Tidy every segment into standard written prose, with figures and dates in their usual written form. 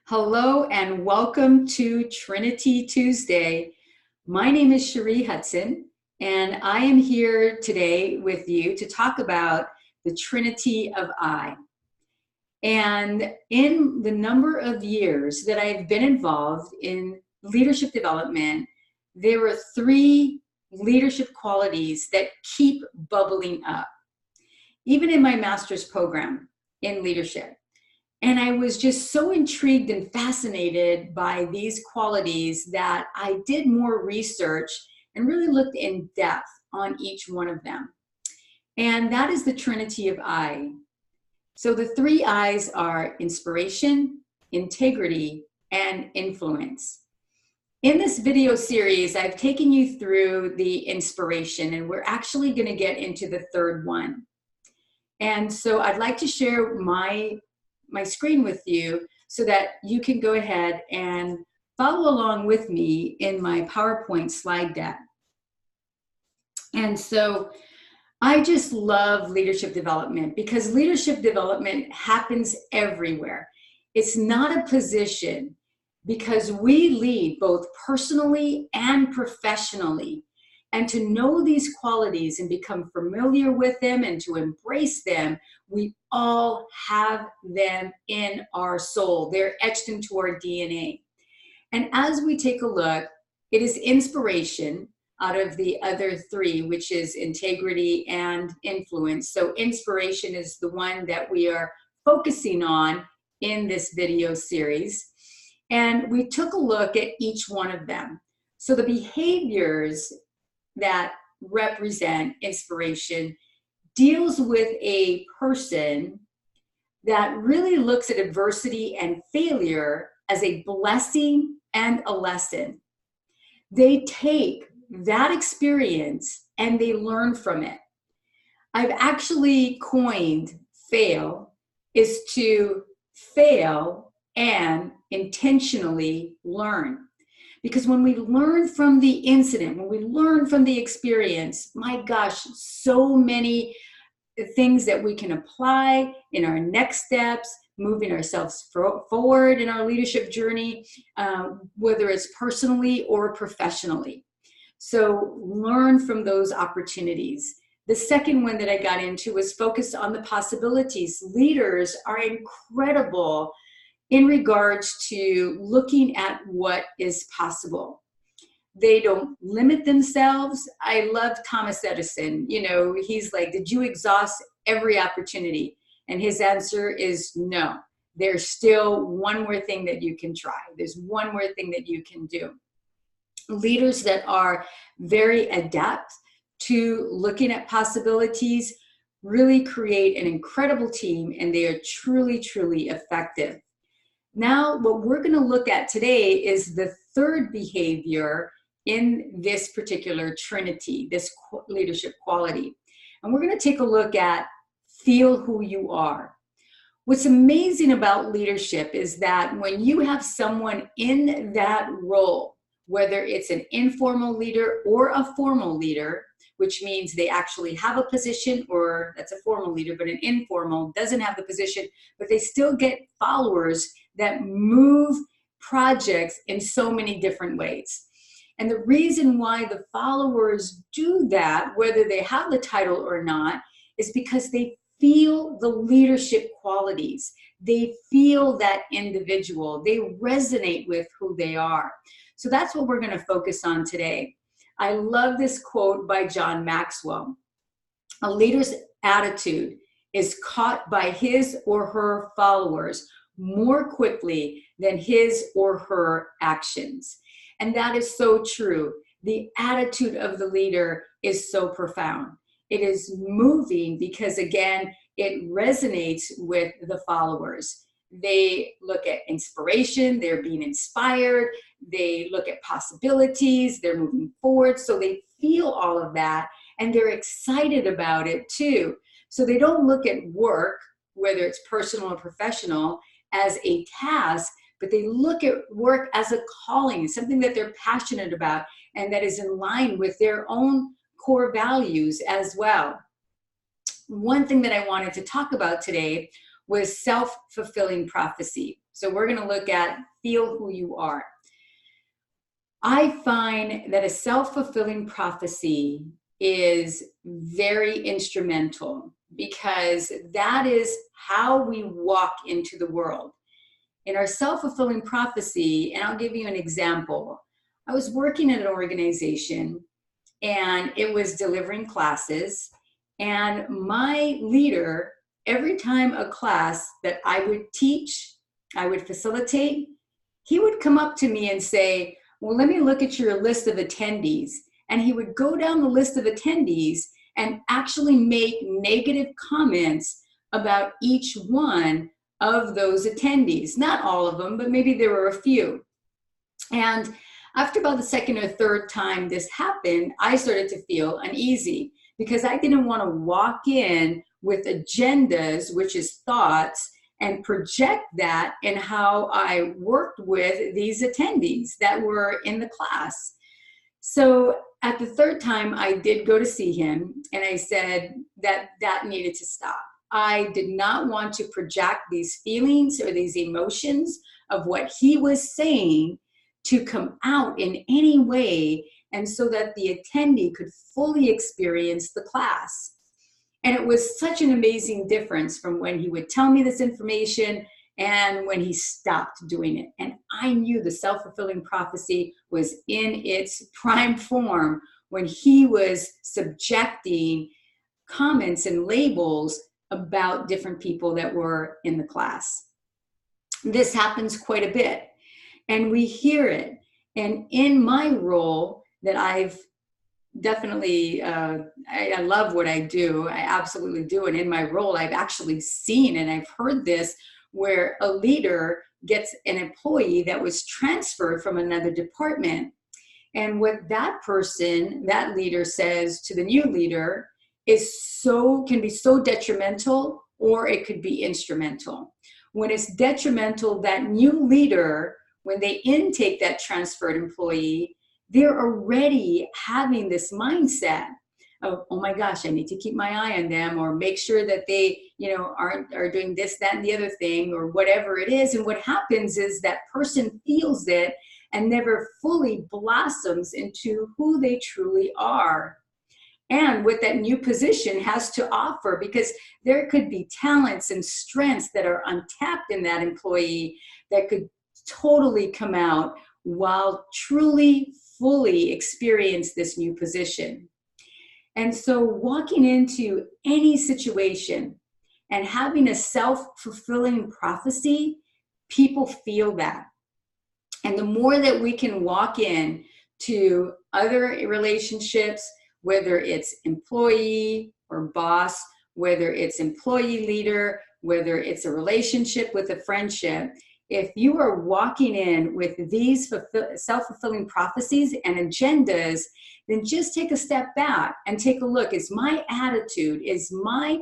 Hello and welcome to Trinity Tuesday. My name is Cherie Hudson, and I am here today with you to talk about the Trinity of I. And in the number of years that I've been involved in leadership development, there are three leadership qualities that keep bubbling up, even in my master's program in leadership. And I was just so intrigued and fascinated by these qualities that I did more research and really looked in depth on each one of them. And that is the Trinity of I. So the three I's are inspiration, integrity, and influence. In this video series, I've taken you through the inspiration, and we're actually going to get into the third one. And so I'd like to share my screen with you so that you can go ahead and follow along with me in my PowerPoint slide deck. And so I just love leadership development because leadership development happens everywhere. It's not a position because we lead both personally and professionally. And to know these qualities and become familiar with them and to embrace them, we all have them in our soul. They're etched into our DNA. And as we take a look, it is inspiration out of the other three, which is integrity and influence. So inspiration is the one that we are focusing on in this video series. And we took a look at each one of them. So the behaviors that represent inspiration deals with a person that really looks at adversity and failure as a blessing and a lesson. They take that experience and they learn from it. I've actually coined fail is to fail and intentionally learn. Because when we learn from the incident, when we learn from the experience, my gosh, so many things that we can apply in our next steps, moving ourselves forward in our leadership journey, whether it's personally or professionally. So learn from those opportunities. The second one that I got into was focused on the possibilities. Leaders are incredible in regards to looking at what is possible. They don't limit themselves. I love Thomas Edison. You know, he's like, did you exhaust every opportunity? And his answer is no. There's still one more thing that you can try. There's one more thing that you can do. Leaders that are very adept to looking at possibilities really create an incredible team, and they are truly, truly effective. Now, what we're going to look at today is the third behavior in this particular trinity, this leadership quality. And we're going to take a look at feel who you are. What's amazing about leadership is that when you have someone in that role, whether it's an informal leader or a formal leader, which means they actually have a position, or that's a formal leader, but an informal doesn't have the position, but they still get followers that move projects in so many different ways. And the reason why the followers do that, whether they have the title or not, is because they feel the leadership qualities. They feel that individual. They resonate with who they are. So that's what we're going to focus on today. I love this quote by John Maxwell. A leader's attitude is caught by his or her followers more quickly than his or her actions. And that is so true. The attitude of the leader is so profound. It is moving because, again, it resonates with the followers. They look at inspiration, they're being inspired, they look at possibilities, they're moving forward, so they feel all of that, and they're excited about it too. So they don't look at work, whether it's personal or professional, as a task, but they look at work as a calling, something that they're passionate about and that is in line with their own core values as well. One thing that I wanted to talk about today was self-fulfilling prophecy. So we're going to look at feel who you are. I find that a self-fulfilling prophecy is very instrumental because that is how we walk into the world. In our self-fulfilling prophecy, and I'll give you an example. I was working at an organization and it was delivering classes, and my leader, every time a class that I would teach, I would facilitate, he would come up to me and say, well, let me look at your list of attendees. And he would go down the list of attendees and actually make negative comments about each one of those attendees. Not all of them, but maybe there were a few. And after about the second or third time this happened, I started to feel uneasy because I didn't want to walk in with agendas, which is thoughts, and project that in how I worked with these attendees that were in the class. So at the third time, I did go to see him, and I said that that needed to stop. I did not want to project these feelings or these emotions of what he was saying to come out in any way, and so that the attendee could fully experience the class. And it was such an amazing difference from when he would tell me this information and when he stopped doing it. And I knew the self-fulfilling prophecy was in its prime form when he was subjecting comments and labels about different people that were in the class. This happens quite a bit, and we hear it. And in my role that I've definitely, I love what I do. I absolutely do. And in my role, I've actually seen and I've heard this where a leader gets an employee that was transferred from another department. And what that person, that leader says to the new leader can be so detrimental, or it could be instrumental. When it's detrimental, that new leader, when they intake that transferred employee, they're already having this mindset of, oh my gosh, I need to keep my eye on them, or make sure that they, are doing this, that, and the other thing, or whatever it is. And what happens is that person feels it and never fully blossoms into who they truly are. And what that new position has to offer, because there could be talents and strengths that are untapped in that employee that could totally come out while truly fully experience this new position. And so walking into any situation and having a self-fulfilling prophecy, people feel that. And the more that we can walk in to other relationships, whether it's employee or boss, whether it's employee leader, whether it's a relationship with a friendship, if you are walking in with these self-fulfilling prophecies and agendas, then just take a step back and take a look. Is my attitude, is my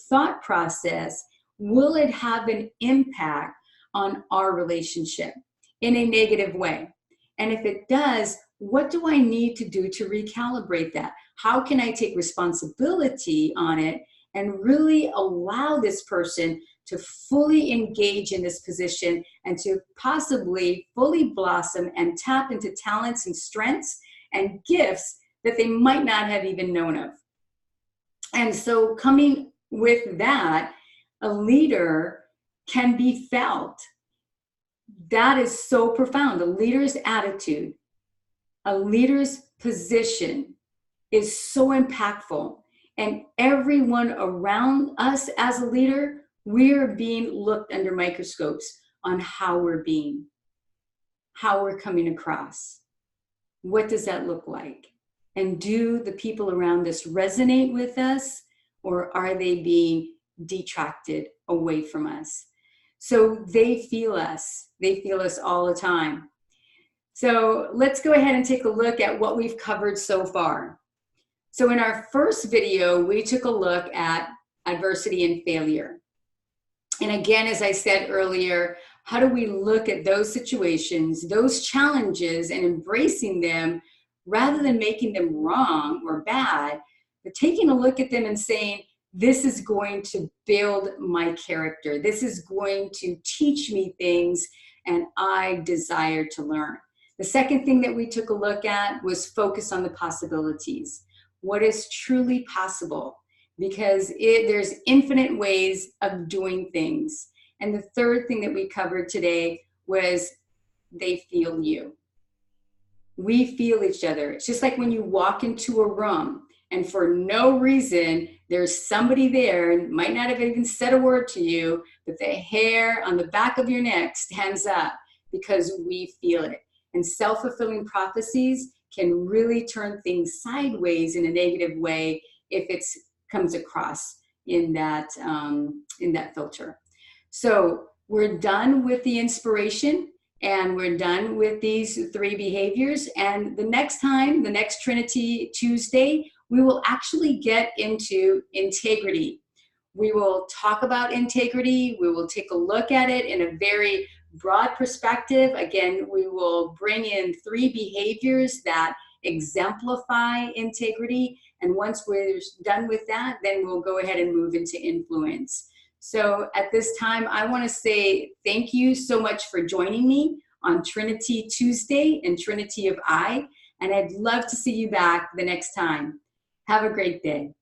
thought process, will it have an impact on our relationship in a negative way? And if it does, what do I need to do to recalibrate that? How can I take responsibility on it and really allow this person to fully engage in this position and to possibly fully blossom and tap into talents and strengths and gifts that they might not have even known of? And so coming with that, a leader can be felt. That is so profound. A leader's attitude, a leader's position is so impactful. And everyone around us as a leader, we're being looked under microscopes on how we're being, how we're coming across. What does that look like? And do the people around us resonate with us, or are they being detracted away from us? So they feel us. They feel us all the time. So let's go ahead and take a look at what we've covered so far. So in our first video, we took a look at adversity and failure. And again, as I said earlier, how do we look at those situations, those challenges, and embracing them rather than making them wrong or bad, but taking a look at them and saying, this is going to build my character. This is going to teach me things, and I desire to learn. The second thing that we took a look at was focus on the possibilities. What is truly possible? Because there's infinite ways of doing things. And the third thing that we covered today was they feel you. We feel each other. It's just like when you walk into a room and for no reason, there's somebody there and might not have even said a word to you, but the hair on the back of your neck stands up because we feel it. And self-fulfilling prophecies can really turn things sideways in a negative way if it comes across in that filter. So we're done with the inspiration. And we're done with these 3 behaviors. And the next time, the next Trinity Tuesday, we will actually get into integrity. We will talk about integrity. We will take a look at it in a very broad perspective. Again, we will bring in 3 behaviors that exemplify integrity. And once we're done with that, then we'll go ahead and move into influence. So at this time, I want to say thank you so much for joining me on Trinity Tuesday and Trinity of I, and I'd love to see you back the next time. Have a great day.